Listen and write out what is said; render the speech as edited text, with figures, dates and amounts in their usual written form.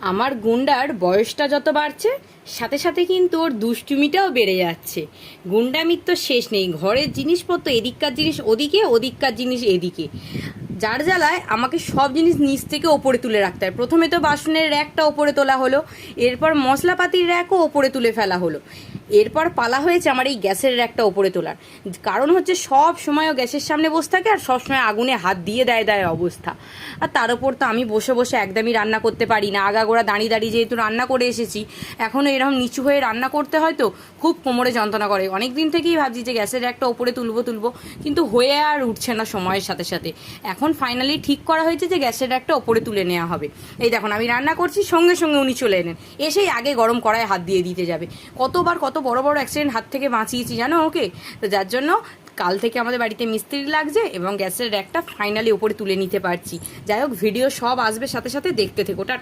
আমার গুন্ডার বয়সটা যত বাড়ছে সাথে সাথে কিন্তু ওর দুষ্টুমিটাও বেড়ে যাচ্ছে। গুন্ডামির তো শেষ নেই, ঘরের জিনিসপত্র এদিককার জিনিস ওদিকে, ওদিককার জিনিস এদিকে, যার জ্বালায় আমাকে সব জিনিস নিচ থেকে ওপরে তুলে রাখতে হয়। প্রথমে তো বাসনের র্যাকটা ওপরে তোলা হলো, এরপর মশলাপাতির র্যাকও ওপরে তুলে ফেলা হলো, এরপর পালা হয়েছে আমার এই গ্যাসের র্যাকটা ওপরে তোলার। কারণ হচ্ছে সব সময়ও গ্যাসের সামনে বসে থাকে আর সবসময় আগুনে হাত দিয়ে দেয় অবস্থা। আর তার উপর তো আমি বসে বসে একদমই রান্না করতে পারি না, আগাগোড়া দাঁড়িয়ে দাঁড়িয়ে যেহেতু রান্না করে এসেছি, এখনও এরকম নিচু হয়ে রান্না করতে হয় তো খুব কোমরে যন্ত্রণা করে। অনেক দিন থেকেই ভাবছি যে গ্যাসের র্যাকটা ওপরে তুলবো, কিন্তু হয়ে আর উঠছে না সময়ের সাথে সাথে। এখন ফাইনালি ঠিক করা হয়েছে যে গ্যাসের র্যাকটা ওপরে তুলে নেওয়া হবে। এই দেখুন আমি রান্না করছি, সঙ্গে সঙ্গে উনি চলে এলেন, এসেই আগে গরম কড়ায় হাত দিয়ে দিতে যাবে। কতবার কত বড় বড় অ্যাক্সিডেন্ট হাত থেকে বাঁচিয়েছি জানো ওকে। তো যার জন্য কাল থেকে আমাদের বাড়িতে মিস্ত্রি লাগছে এবং গ্যাসের র্যাকটা ফাইনালি ওপরে তুলে নিতে পারছি। যাই হোক, ভিডিও সব আসবে সাথে সাথে, দেখতে থেকো। টাটা।